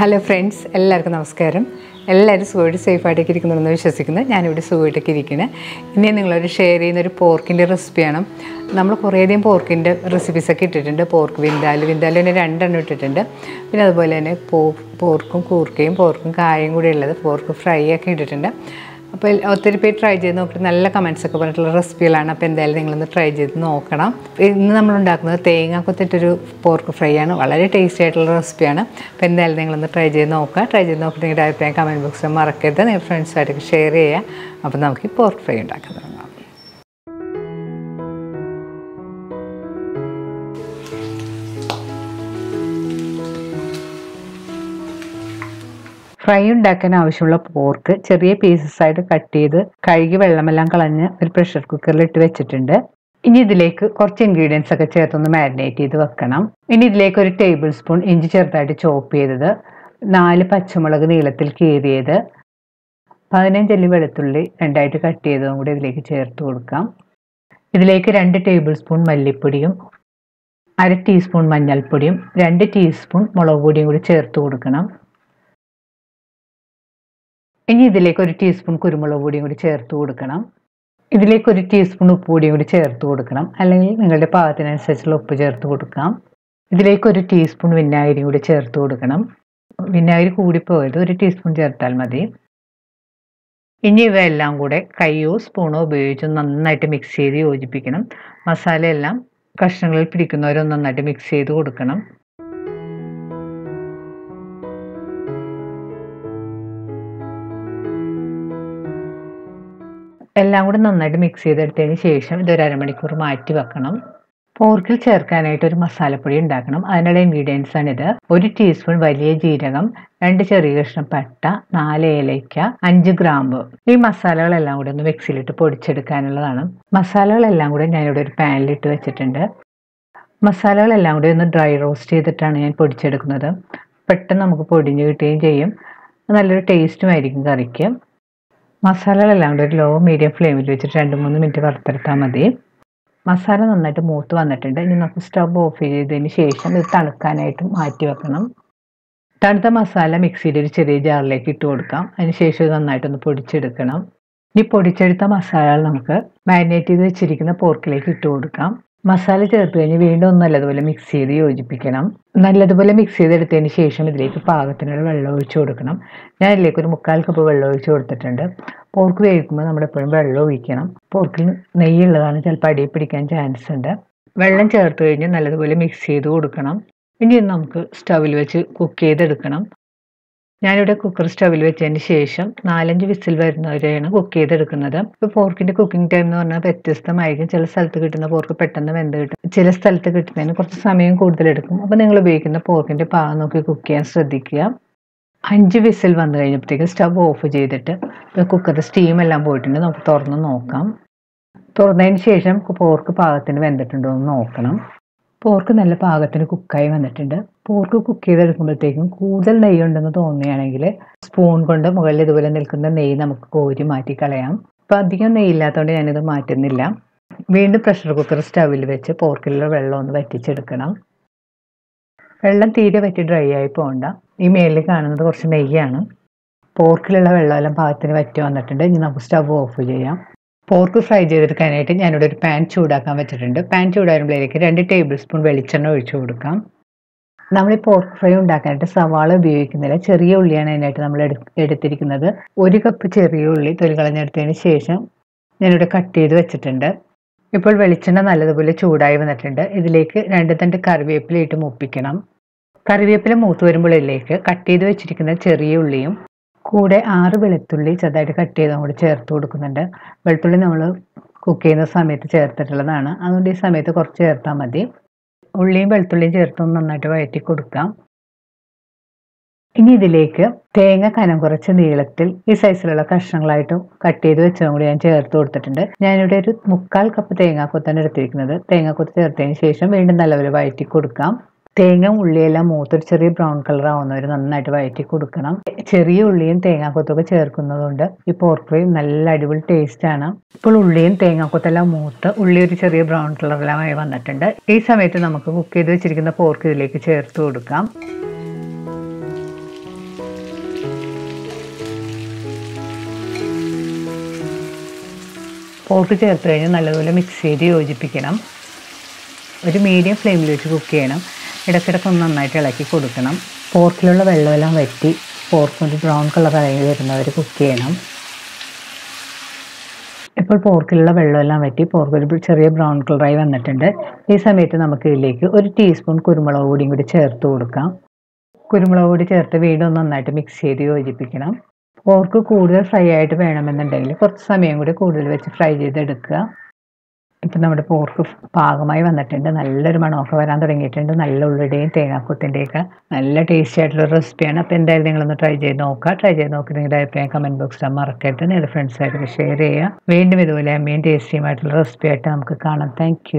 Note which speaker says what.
Speaker 1: Hello friends, എല്ലാവർക്കും നമസ്കാരം. എല്ലാവരും സുഖമായിട്ട് സേഫായിട്ടൊക്കെ ഇരിക്കുന്നുണ്ടെന്ന് വിശ്വസിക്കുന്നത്. ഞാനിവിടെ സുഖമായിട്ടൊക്കെ ഇരിക്കുന്നത്. ഇനി നിങ്ങളൊരു ഷെയർ ചെയ്യുന്നൊരു പോർക്കിൻ്റെ റെസിപ്പിയാണ്. നമ്മൾ കുറേയധികം പോർക്കിൻ്റെ റെസിപ്പീസൊക്കെ ഇട്ടിട്ടുണ്ട്. പോർക്ക് വിന്താലു തന്നെ 2 എണ്ണം ഇട്ടിട്ടുണ്ട്. പിന്നെ അതുപോലെ തന്നെ പോർക്കും കൂർക്കയും പോർക്കും കായും കൂടി ഉള്ളത് പോർക്ക് ഫ്രൈ ഒക്കെ ഇട്ടിട്ടുണ്ട്. അപ്പോൾ ഒത്തിരി പേര് ട്രൈ ചെയ്ത് നോക്കിയിട്ട് നല്ല കമൻസൊക്കെ പറഞ്ഞിട്ടുള്ള റെസിപ്പികളാണ്. അപ്പോൾ എന്തായാലും നിങ്ങളൊന്ന് ട്രൈ ചെയ്ത് നോക്കണം. ഇന്ന് നമ്മൾ ഉണ്ടാക്കുന്നത് തേങ്ങ കൊത്തിട്ടൊരു പോർക്ക് ഫ്രൈ ആണ്. വളരെ ടേസ്റ്റി ആയിട്ടുള്ള റെസിപ്പിയാണ്. അപ്പോൾ എന്തായാലും നിങ്ങളൊന്ന് ട്രൈ ചെയ്ത് നോക്കുക. ട്രൈ ചെയ്ത് നോക്കിയിട്ട് നിങ്ങളുടെ അഭിപ്രായം കമൻറ്റ് ബോക്സിൽ മറക്കരുത്. നിങ്ങൾ ഫ്രണ്ട്സായിട്ടൊക്കെ ഷെയർ ചെയ്യുക. അപ്പോൾ നമുക്ക് ഈ പോർക്ക് ഫ്രൈ ഉണ്ടാക്കാൻ തുടങ്ങാം. ഫ്രൈ ഉണ്ടാക്കാൻ ആവശ്യമുള്ള പോർക്ക് ചെറിയ പീസസ് ആയിട്ട് കട്ട് ചെയ്ത് കഴുകി വെള്ളമെല്ലാം കളഞ്ഞ് ഒരു പ്രഷർ കുക്കറിൽ ഇട്ട് വെച്ചിട്ടുണ്ട്. ഇനി ഇതിലേക്ക് കുറച്ച് ഇൻഗ്രീഡിയൻസ് ഒക്കെ ചേർത്തൊന്ന് മാരിനേറ്റ് ചെയ്ത് വെക്കണം. ഇനി ഇതിലേക്ക് 1 ടേബിൾ സ്പൂൺ ഇഞ്ചി ചെറുതായിട്ട് ചോപ്പ് ചെയ്തത്, 4 പച്ചമുളക് നീളത്തിൽ കീറിയത്, 15 അല്ലി വെളുത്തുള്ളി 2ആയിട്ട് കട്ട് ചെയ്തതും കൂടി ഇതിലേക്ക് ചേർത്ത് കൊടുക്കാം. ഇതിലേക്ക് 2 ടേബിൾ സ്പൂൺ മല്ലിപ്പൊടിയും 1/2 ടീസ്പൂൺ മഞ്ഞൾപ്പൊടിയും 2 ടീസ്പൂൺ മുളക് പൊടിയും കൂടി ചേർത്ത് കൊടുക്കണം. ഇനി ഇതിലേക്ക് 1 ടീസ്പൂൺ കുരുമുളക് പൊടിയും കൂടി ചേർത്ത് കൊടുക്കണം. ഇതിലേക്ക് 1 ടീസ്പൂൺ ഉപ്പ് പൊടിയും കൂടി ചേർത്ത് കൊടുക്കണം. അല്ലെങ്കിൽ നിങ്ങളുടെ പാകത്തിനനുസരിച്ചുള്ള ഉപ്പ് ചേർത്ത് കൊടുക്കാം. ഇതിലേക്ക് 1 ടീസ്പൂൺ വിനാഗിരി കൂടി ചേർത്ത് കൊടുക്കണം. വിനാഗിരി കൂടിപ്പോയത് 1 ടീസ്പൂൺ ചേർത്താൽ മതി. ഇനി ഇവയെല്ലാം കൂടെ കൈയോ സ്പൂണോ ഉപയോഗിച്ച് നന്നായിട്ട് മിക്സ് ചെയ്ത് യോജിപ്പിക്കണം. മസാലയെല്ലാം കഷ്ണങ്ങളിൽ പിടിക്കുന്നവരെ നന്നായിട്ട് മിക്സ് ചെയ്ത് കൊടുക്കണം. എല്ലാം കൂടി നന്നായിട്ട് മിക്സ് ചെയ്തെടുത്തതിന് ശേഷം ഇതൊരു അരമണിക്കൂർ മാറ്റി വെക്കണം. പോർക്കിൽ ചേർക്കാനായിട്ട് ഒരു മസാലപ്പൊടി ഉണ്ടാക്കണം. അതിനുള്ള ഇൻഗ്രീഡിയൻസ് ആണിത്. 1 ടീസ്പൂൺ വലിയ ജീരകം, 2 ചെറിയ കഷ്ണം പട്ട, 4 ഏലയ്ക്ക, 5 ഗ്രാമ്പ്. ഈ മസാലകളെല്ലാം കൂടി ഒന്ന് മിക്സിയിലിട്ട് പൊടിച്ചെടുക്കാനുള്ളതാണ്. മസാലകളെല്ലാം കൂടി ഞാനിവിടെ ഒരു പാനിലിട്ട് വെച്ചിട്ടുണ്ട്. മസാലകളെല്ലാം കൂടി ഒന്ന് ഡ്രൈ റോസ്റ്റ് ചെയ്തിട്ടാണ് ഞാൻ പൊടിച്ചെടുക്കുന്നത്. പെട്ടെന്ന് നമുക്ക് പൊടിഞ്ഞ് കിട്ടുകയും ചെയ്യും. നല്ലൊരു ടേസ്റ്റുമായിരിക്കും കറിക്ക്. മസാലകളെല്ലാം കൂടി ഒരു ലോ മീഡിയം ഫ്ലെയിമിൽ വെച്ചിട്ട് 2-3 മിനിറ്റ് വറുത്തെടുത്താൽ മതി. മസാല നന്നായിട്ട് മൂത്ത് വന്നിട്ടുണ്ട്. ഇനി നമുക്ക് സ്റ്റവ് ഓഫ് ചെയ്തതിന് ശേഷം ഇത് തണുക്കാനായിട്ട് മാറ്റി വെക്കണം. തണുത്ത മസാല മിക്സിയിൽ ഒരു ചെറിയ ജാറിലേക്ക് ഇട്ട് കൊടുക്കാം. അതിന് ശേഷം ഇത് നന്നായിട്ടൊന്ന് പൊടിച്ചെടുക്കണം. ഈ പൊടിച്ചെടുത്ത മസാലകൾ നമുക്ക് മാരിനേറ്റ് ചെയ്ത് വെച്ചിരിക്കുന്ന പോർക്കിലേക്ക് ഇട്ട് കൊടുക്കാം. മസാല ചേർത്ത് കഴിഞ്ഞ് വീണ്ടും ഒന്ന് നല്ലതുപോലെ മിക്സ് ചെയ്ത് യോജിപ്പിക്കണം. നല്ലതുപോലെ മിക്സ് ചെയ്തെടുത്തതിന് ശേഷം ഇതിലേക്ക് പാകത്തിനുള്ള വെള്ളം ഒഴിച്ചു കൊടുക്കണം. ഞാൻ ഇതിലേക്ക് ഒരു 3/4 കപ്പ് വെള്ളം ഒഴിച്ചു കൊടുത്തിട്ടുണ്ട്. പോർക്ക് വേവിക്കുമ്പോൾ നമ്മളെപ്പോഴും വെള്ളം ഒഴിക്കണം. പോർക്കിൽ നെയ്യുള്ളതാണ്, ചിലപ്പോൾ അടിയിൽ പിടിക്കാൻ ചാൻസ് ഉണ്ട്. വെള്ളം ചേർത്ത് കഴിഞ്ഞ് നല്ലതുപോലെ മിക്സ് ചെയ്ത് കൊടുക്കണം. ഇനി നമുക്ക് സ്റ്റവിൽ വെച്ച് കുക്ക് ചെയ്തെടുക്കണം. ഞാനിവിടെ കുക്കർ സ്റ്റവിൽ വെച്ചതിന് ശേഷം 4-5 വിസിൽ വരുന്നവരെയാണ് കുക്ക് ചെയ്തെടുക്കുന്നത്. ഇപ്പോൾ പോർക്കിൻ്റെ കുക്കിംഗ് ടൈം എന്ന് പറഞ്ഞാൽ വ്യത്യസ്തമായിരിക്കും. ചില സ്ഥലത്ത് കിട്ടുന്ന പോർക്ക് പെട്ടെന്ന് വെന്ത് കിട്ടും, ചില സ്ഥലത്ത് കിട്ടുന്നതിന് കുറച്ച് സമയം കൂടുതലെടുക്കും. അപ്പോൾ നിങ്ങൾ ഉപയോഗിക്കുന്ന പോർക്കിൻ്റെ പാകം നോക്കി കുക്ക് ചെയ്യാൻ ശ്രദ്ധിക്കുക. 5 വിസിൽ വന്നു കഴിഞ്ഞപ്പോഴത്തേക്ക് സ്റ്റവ് ഓഫ് ചെയ്തിട്ട് കുക്കറിൻ്റെ സ്റ്റീമെല്ലാം പോയിട്ടുണ്ട്. നമുക്ക് തുറന്ന് നോക്കാം. തുറന്നതിന് ശേഷം പോർക്ക് പാകത്തിന് വെന്തിട്ടുണ്ടോ എന്ന് നോക്കണം. പോർക്ക് നല്ല പാകത്തിന് കുക്കായി വന്നിട്ടുണ്ട്. പോർക്ക് കുക്ക് ചെയ്തെടുക്കുമ്പോഴത്തേക്കും കൂടുതൽ നെയ്യ് ഉണ്ടെന്ന് തോന്നുകയാണെങ്കിൽ സ്പൂൺ കൊണ്ട് മുകളിൽ ഇതുപോലെ നിൽക്കുന്ന നെയ്യ് നമുക്ക് കോരി മാറ്റി കളയാം. അപ്പോൾ അധികം നെയ്യില്ലാത്തതുകൊണ്ട് ഞാനിത് മാറ്റുന്നില്ല. വീണ്ടും പ്രഷർ കുക്കർ സ്റ്റവിൽ വെച്ച് പോർക്കിലുള്ള വെള്ളം ഒന്ന് വറ്റിച്ചെടുക്കണം. വെള്ളം തീരെ വറ്റി ഡ്രൈ ആയി പോകണ്ട. ഈ മേലിൽ കാണുന്നത് കുറച്ച് നെയ്യാണ്. പോർക്കിലുള്ള വെള്ളമെല്ലാം പാകത്തിന് വറ്റി വന്നിട്ടുണ്ട്. ഇനി നമുക്ക് സ്റ്റവ് ഓഫ് ചെയ്യാം. പോർക്ക് ഫ്രൈ ചെയ്തെടുക്കാനായിട്ട് ഞാനിവിടെ ഒരു പാൻ ചൂടാക്കാൻ വെച്ചിട്ടുണ്ട്. പാൻ ചൂടാകുമ്പോഴേക്ക് 2 ടേബിൾ സ്പൂൺ വെളിച്ചെണ്ണ ഒഴിച്ചു കൊടുക്കാം. നമ്മൾ ഈ പോർക്ക് ഫ്രൈ ഉണ്ടാക്കാനായിട്ട് സവാള ഉപയോഗിക്കുന്നില്ല, ചെറിയ ഉള്ളിയാണ് അതിനായിട്ട് നമ്മൾ എടുത്തിരിക്കുന്നത്. 1 കപ്പ് ചെറിയ ഉള്ളി തൊലി കളഞ്ഞെടുത്തതിന് ശേഷം ഞാനിവിടെ കട്ട് ചെയ്ത് വെച്ചിട്ടുണ്ട്. ഇപ്പോൾ വെളിച്ചെണ്ണ നല്ലതുപോലെ ചൂടായി വന്നിട്ടുണ്ട്. ഇതിലേക്ക് 2 തണ്ട് കറിവേപ്പില ഇട്ട് മൂപ്പിക്കണം. കറിവേപ്പില മൂത്ത് വരുമ്പോൾ ഇതിലേക്ക് കട്ട് ചെയ്ത് വെച്ചിരിക്കുന്ന ചെറിയ ഉള്ളിയും കൂടെ 6 വെളുത്തുള്ളി ചെറുതായിട്ട് കട്ട് ചെയ്തും കൂടി ചേർത്ത് കൊടുക്കുന്നുണ്ട്. വെളുത്തുള്ളി നമ്മൾ കുക്ക് ചെയ്യുന്ന സമയത്ത് ചേർത്തിട്ടുള്ളതാണ്, അതുകൊണ്ട് ഈ സമയത്ത് കുറച്ച് ചേർത്താൽ മതി. ഉള്ളിയും വെളുത്തുള്ളിയും ചേർത്തൊന്ന് നന്നായിട്ട് വഴറ്റി കൊടുക്കാം. ഇനി ഇതിലേക്ക് തേങ്ങ കനം കുറച്ച് നീളത്തിൽ ഈ സൈസിലുള്ള കഷ്ണങ്ങളായിട്ടും കട്ട് ചെയ്ത് വെച്ചതും കൂടി ഞാൻ ചേർത്ത് കൊടുത്തിട്ടുണ്ട്. ഞാനിവിടെ ഒരു 3/4 കപ്പ് തേങ്ങാക്കൊത്താണ് എടുത്തിരിക്കുന്നത്. തേങ്ങാക്കൊത്ത് ചേർത്തതിന് ശേഷം വീണ്ടും നല്ലപോലെ വഴറ്റി കൊടുക്കാം. തേങ്ങ ഉള്ളിയെല്ലാം മൂത്തൊരു ചെറിയ ബ്രൗൺ കളർ ആവുന്നവർ നന്നായിട്ട് വഴറ്റി കൊടുക്കണം. ചെറിയ ഉള്ളിയും തേങ്ങാക്കൊത്തൊക്കെ ചേർക്കുന്നതുകൊണ്ട് ഈ പോർക്ക് ഫ്രൈ നല്ല അടിപൊളി ടേസ്റ്റ് ആണ്. ഇപ്പോൾ ഉള്ളിയും തേങ്ങാക്കൊത്തെല്ലാം മൂത്ത് ഉള്ളി ഒരു ചെറിയ ബ്രൗൺ കളറിലായി വന്നിട്ടുണ്ട്. ഈ സമയത്ത് നമുക്ക് കുക്ക് ചെയ്ത് വെച്ചിരിക്കുന്ന പോർക്ക് ഇതിലേക്ക് ചേർത്ത് കൊടുക്കാം. പോർക്ക് ചേർത്ത് കഴിഞ്ഞ് നല്ലതുപോലെ മിക്സ് ചെയ്ത് യോജിപ്പിക്കണം. ഒരു മീഡിയം ഫ്ലെയിമിൽ വെച്ച് കുക്ക് ചെയ്യണം. ഇടയ്ക്കിടയ്ക്ക് ഒന്ന് നന്നായിട്ട് ഇളക്കി കൊടുക്കണം. പോർക്കിലുള്ള വെള്ളമെല്ലാം വറ്റി പോർക്ക് ഒരു ബ്രൗൺ കളറായി വരുന്നവർ കുക്ക് ചെയ്യണം. ഇപ്പോൾ പോർക്കിലുള്ള വെള്ളമെല്ലാം വറ്റി പോർക്ക് ഒരു ചെറിയ ബ്രൗൺ കളറായി വന്നിട്ടുണ്ട്. ഈ സമയത്ത് നമുക്ക് ഇതിലേക്ക് 1 ടീസ്പൂൺ കുരുമുളക് പൊടിയും കൂടി ചേർത്ത് കൊടുക്കാം. കുരുമുളക് പൊടി ചേർത്ത് വീണ്ടും നന്നായിട്ട് മിക്സ് ചെയ്ത് യോജിപ്പിക്കണം. പോർക്ക് കൂടുതൽ ഫ്രൈ ആയിട്ട് വേണമെന്നുണ്ടെങ്കിൽ കുറച്ച് സമയം കൂടി കൂടുതൽ വെച്ച് ഫ്രൈ ചെയ്തെടുക്കുക. ഇപ്പം നമ്മുടെ പോർക്ക് പാകമായി വന്നിട്ടുണ്ട്. നല്ലൊരു മണമൊക്കെ വരാൻ തുടങ്ങിയിട്ടുണ്ട്. നല്ല ഉള്ളിയുടെയും തേങ്ങാക്കൊത്തിൻ്റെയൊക്കെ നല്ല ടേസ്റ്റി ആയിട്ടുള്ള റെസിപ്പിയാണ്. അപ്പോൾ എന്തായാലും നിങ്ങളൊന്ന് ട്രൈ ചെയ്ത് നോക്കുക. ട്രൈ ചെയ്ത് നോക്കി നിങ്ങളുടെ അഭിപ്രായം കമൻറ്റ് ബോക്സിൽ മറക്കരുത്. നിങ്ങളുടെ ഫ്രണ്ട്സായിട്ട് ഷെയർ ചെയ്യുക. വീണ്ടും ഇതുപോലെ അമ്മയും ടേസ്റ്റിയുമായിട്ടുള്ള റെസിപ്പി ആയിട്ട് നമുക്ക് കാണാം. താങ്ക്